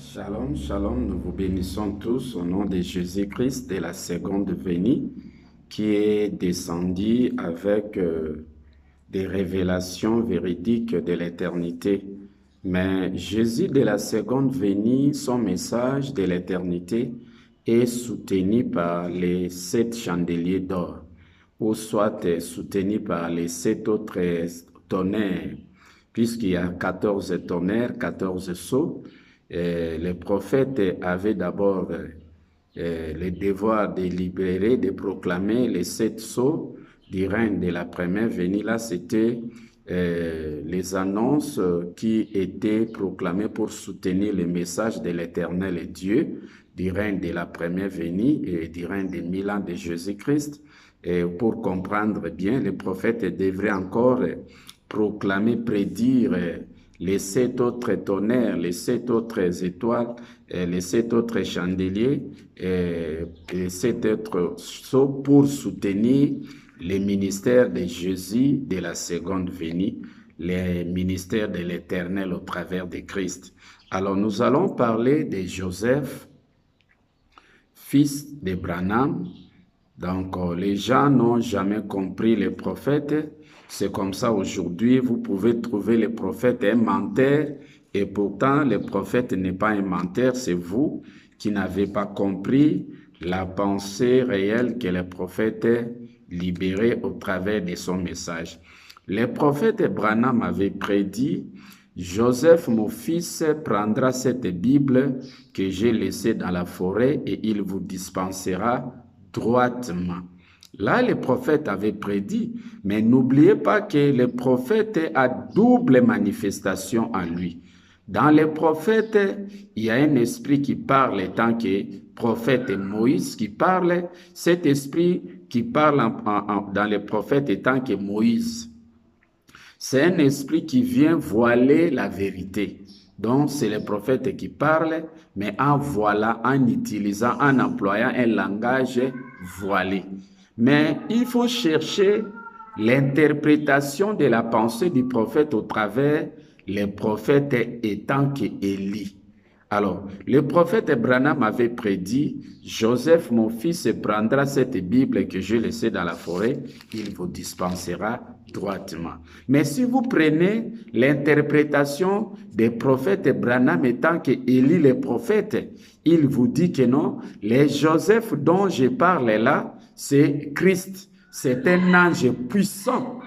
Shalom, shalom, nous vous bénissons tous au nom de Jésus-Christ de la seconde venue qui est descendu avec des révélations véridiques de l'éternité. Mais Jésus de la seconde venue, son message de l'éternité est soutenu par les 7 chandeliers d'or, ou soit soutenu par les 7 autres tonnerres, puisqu'il y a 14 tonnerres, 14 sceaux. Les prophètes avaient d'abord le devoir de libérer, de proclamer les 7 sceaux du règne de la première venue. Là, c'était les annonces qui étaient proclamées pour soutenir le message de l'Éternel Dieu, du règne de la première venue et du règne des 1000 ans de Jésus-Christ. Et pour comprendre bien, les prophètes devraient encore proclamer, prédire les 7 autres tonnerres, les 7 autres étoiles, les 7 autres chandeliers, les 7 autres sceaux pour soutenir les ministères de Jésus de la seconde venue, les ministères de l'Éternel au travers de Christ. Alors nous allons parler de Joseph, fils de Branham. Donc les gens n'ont jamais compris les prophètes. C'est comme ça aujourd'hui, vous pouvez trouver les prophètes un menteur, et pourtant le prophète n'est pas un menteur, c'est vous qui n'avez pas compris la pensée réelle que le prophète libérait au travers de son message. Le prophète Branham avait prédit: Joseph, mon fils, prendra cette Bible que j'ai laissée dans la forêt et il vous dispensera droitement. Là, le prophète avait prédit, mais n'oubliez pas que le prophète a double manifestation en lui. Dans le prophète, il y a un esprit qui parle tant que prophète Moïse qui parle. Cet esprit qui parle dans le prophète étant que Moïse, c'est un esprit qui vient voiler la vérité. Donc, c'est le prophète qui parle, mais en voilant, en utilisant, en employant un langage voilé. Mais il faut chercher l'interprétation de la pensée du prophète au travers les prophètes étant que Élie. Alors, le prophète Branham avait prédit: Joseph, mon fils, prendra cette Bible que j'ai laissée dans la forêt, il vous dispensera droitement. Mais si vous prenez l'interprétation des prophètes Branham étant que Élie le prophète, il vous dit que non, les Joseph dont je parle là, c'est Christ, c'est un ange puissant.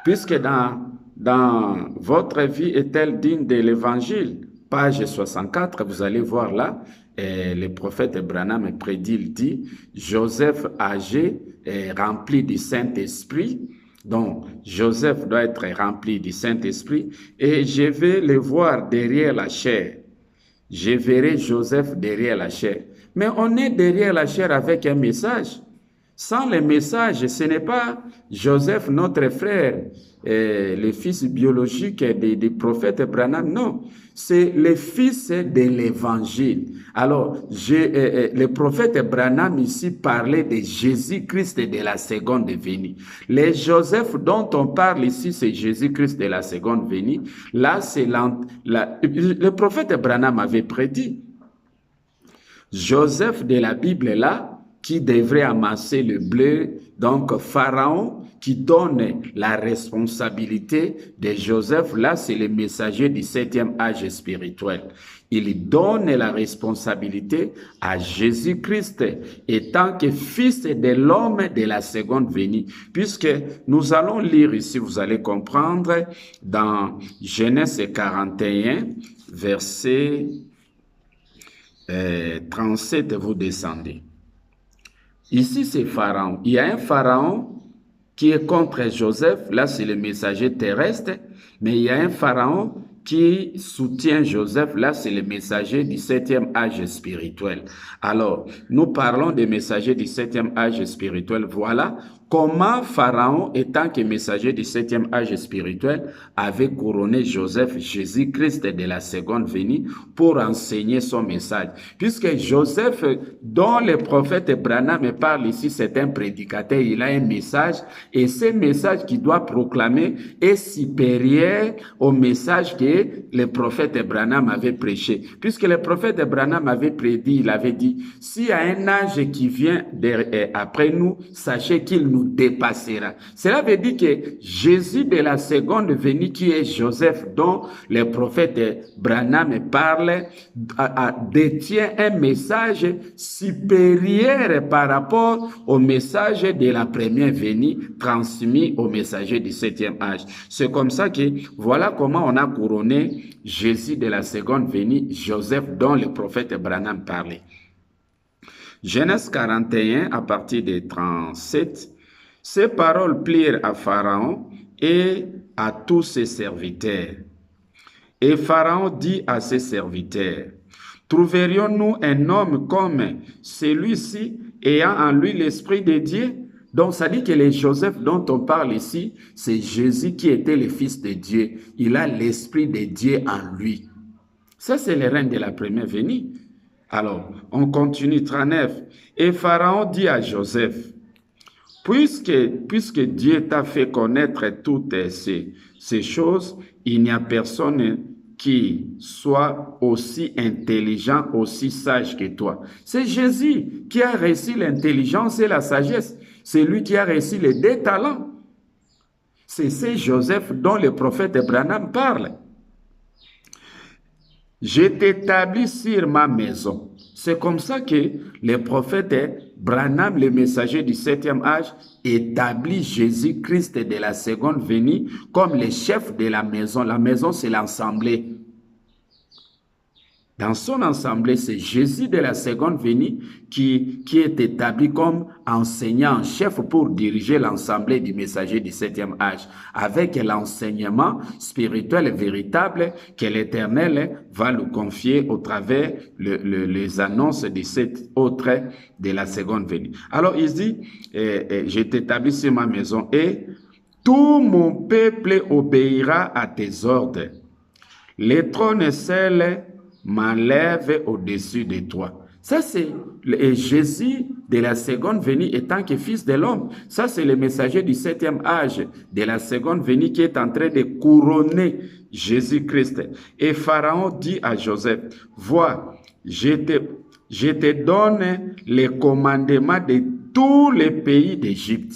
Puisque dans votre vie est-elle digne de l'évangile, page 64, vous allez voir là, le prophète Branham prédit, il dit: Joseph âgé est rempli du Saint-Esprit. Donc, Joseph doit être rempli du Saint-Esprit et je vais le voir derrière la chair. Je verrai Joseph derrière la chair. Mais on est derrière la chair avec un message. Sans le message, ce n'est pas Joseph, notre frère, le fils biologique du prophète Branham, non. C'est le fils de l'évangile. Alors, le prophète Branham ici parlait de Jésus-Christ de la seconde venue. Les Joseph dont on parle ici, c'est Jésus-Christ de la seconde venue. Là, c'est le prophète Branham avait prédit. Joseph de la Bible là, qui devrait amasser le blé, donc Pharaon qui donne la responsabilité de Joseph, là c'est le messager du 7e âge spirituel. Il donne la responsabilité à Jésus-Christ étant que fils de l'homme de la seconde venue. Puisque nous allons lire ici, vous allez comprendre, dans Genèse 41, verset 37, vous descendez. Ici, c'est Pharaon. Il y a un Pharaon qui est contre Joseph. Là, c'est le messager terrestre. Mais il y a un Pharaon qui soutient Joseph. Là, c'est le messager du 7e âge spirituel. Alors, nous parlons des messagers du 7e âge spirituel. Voilà comment Pharaon, étant que messager du 7e âge spirituel, avait couronné Joseph, Jésus-Christ de la seconde venue, pour enseigner son message. Puisque Joseph, dont le prophète Branham parle ici, c'est un prédicateur, il a un message, et ce message qu'il doit proclamer est supérieur au message que le prophète Branham avait prêché. Puisque le prophète Branham avait prédit, il avait dit, s'il y a un âge qui vient après nous, sachez qu'il nous dépassera. Cela veut dire que Jésus de la seconde venue, qui est Joseph, dont le prophète Branham parle, détient un message supérieur par rapport au message de la première venue transmis au messager du 7e âge. C'est comme ça que voilà comment on a couronné Jésus de la seconde venue, Joseph, dont le prophète Branham parlait. Genèse 41, à partir de 37, ces paroles plirent à Pharaon et à tous ses serviteurs. Et Pharaon dit à ses serviteurs, trouverions-nous un homme comme celui-ci ayant en lui l'esprit de Dieu? Donc, ça dit que le Joseph dont on parle ici, c'est Jésus qui était le Fils de Dieu. Il a l'esprit de Dieu en lui. Ça, c'est le règne de la première venue. Alors, on continue, 39. Et Pharaon dit à Joseph, puisque Dieu t'a fait connaître toutes ces choses, il n'y a personne qui soit aussi intelligent, aussi sage que toi. C'est Jésus qui a reçu l'intelligence et la sagesse. C'est lui qui a reçu les 2 talents. C'est Joseph dont le prophète Branham parle. Je t'établis sur ma maison. C'est comme ça que le prophète Branham, le messager du 7e âge, établit Jésus-Christ de la seconde venue comme le chef de la maison. La maison, c'est l'assemblée. Dans son assemblée, c'est Jésus de la seconde venue qui est établi comme enseignant en chef pour diriger l'assemblée du messager du 7e âge, avec l'enseignement spirituel véritable que l'Éternel va lui confier au travers les annonces de cet autre de la seconde venue. Alors il dit, je t'établis sur ma maison et tout mon peuple obéira à tes ordres. Les trônes seuls m'enlève au-dessus de toi. Ça, c'est Jésus de la seconde venue étant que fils de l'homme. Ça, c'est le messager du 7e âge de la seconde venue qui est en train de couronner Jésus-Christ. Et Pharaon dit à Joseph, vois, je te donne les commandements de tous les pays d'Égypte.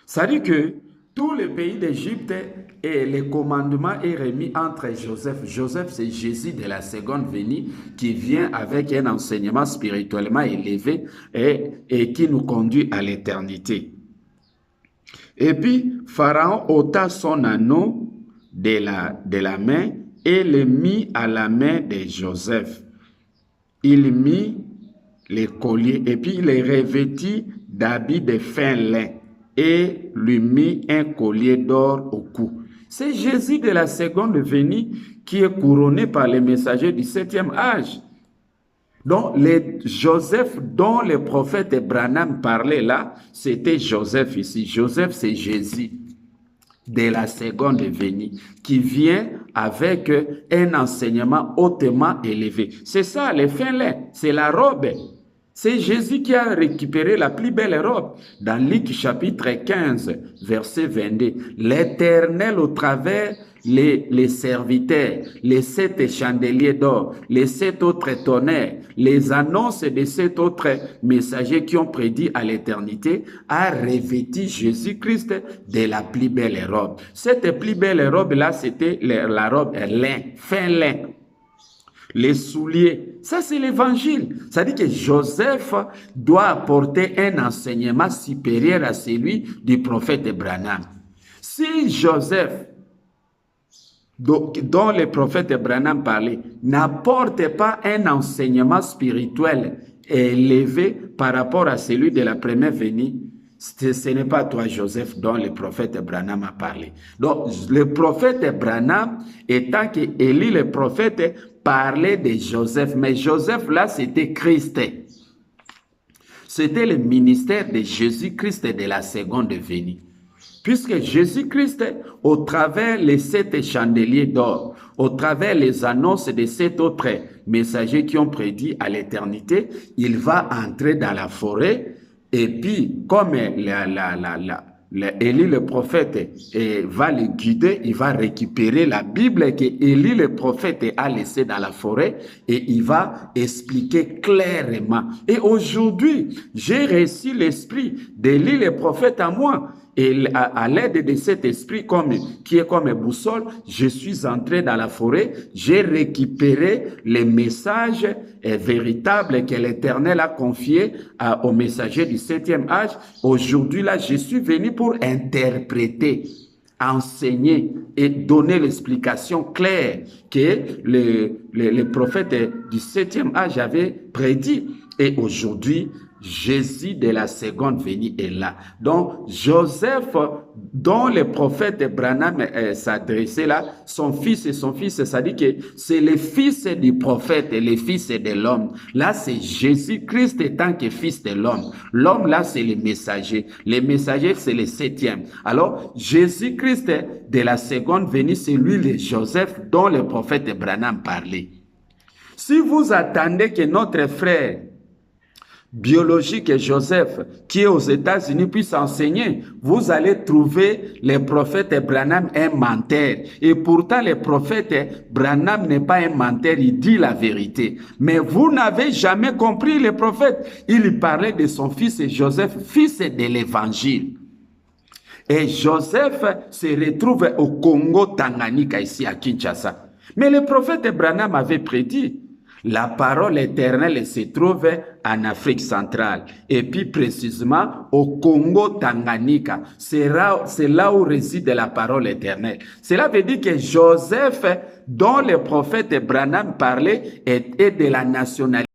Ça dit que tous les pays d'Égypte et le commandement est remis entre Joseph. Joseph, c'est Jésus de la seconde venue qui vient avec un enseignement spirituellement élevé et qui nous conduit à l'éternité. Et puis, Pharaon ôta son anneau de la main et le mit à la main de Joseph. Il mit les colliers et puis il les revêtit d'habits de fin lin et lui mit un collier d'or au cou. C'est Jésus de la seconde venue qui est couronné par les messagers du 7e âge. Donc, Joseph dont le prophète Branham parlait là, c'était Joseph ici. Joseph, c'est Jésus de la seconde venue qui vient avec un enseignement hautement élevé. C'est ça, le fin lin, c'est la robe. C'est Jésus qui a récupéré la plus belle robe. Dans Luc chapitre 15, verset 22, l'Éternel au travers les serviteurs, les 7 chandeliers d'or, les 7 autres tonnerres, les annonces de 7 autres messagers qui ont prédit à l'éternité, a revêtu Jésus-Christ de la plus belle robe. Cette plus belle robe-là, c'était la robe lin, fin lin. Les souliers, ça c'est l'évangile. Ça dit que Joseph doit apporter un enseignement supérieur à celui du prophète Branham. Si Joseph, dont le prophète Branham parlait, n'apporte pas un enseignement spirituel élevé par rapport à celui de la première venue, ce n'est pas toi, Joseph, dont le prophète Branham a parlé. Donc, le prophète Branham, étant qu'Élie, le prophète, parlait de Joseph. Mais Joseph, là, c'était Christ. C'était le ministère de Jésus-Christ de la seconde venue. Puisque Jésus-Christ, au travers les 7 chandeliers d'or, au travers les annonces de 7 autres messagers qui ont prédit à l'éternité, il va entrer dans la forêt et puis comme Élie le prophète va le guider, il va récupérer la Bible que Élie le prophète a laissée dans la forêt et il va expliquer clairement. Et aujourd'hui, j'ai reçu l'esprit d'Élie le prophète en moi. Et à l'aide de cet esprit qui est comme une boussole, je suis entré dans la forêt, j'ai récupéré les messages véritables que l'Éternel a confiés aux messagers du 7e âge. Aujourd'hui, là, je suis venu pour interpréter, enseigner et donner l'explication claire que les prophètes du 7e âge avaient prédit. Et aujourd'hui, Jésus de la seconde venue est là. Donc, Joseph, dont le prophète Branham s'adressait là, son fils, ça dit que c'est le fils du prophète et le fils de l'homme. Là, c'est Jésus-Christ étant que fils de l'homme. L'homme, là, c'est le messager. Le messager, c'est le 7e. Alors, Jésus-Christ de la seconde venue, c'est lui, le Joseph, dont le prophète Branham parlait. Si vous attendez que notre frère biologique Joseph, qui est aux États-Unis, puisse enseigner, vous allez trouver le prophète Branham un menteur. Et pourtant, le prophète Branham n'est pas un menteur, il dit la vérité. Mais vous n'avez jamais compris le prophète. Il parlait de son fils Joseph, fils de l'Évangile. Et Joseph se retrouve au Congo Tanganyika, ici à Kinshasa. Mais le prophète Branham avait prédit, la parole éternelle se trouve en Afrique centrale et puis précisément au Congo Tanganyika. C'est là où réside la parole éternelle. Cela veut dire que Joseph, dont le prophète Branham parlait, est de la nationalité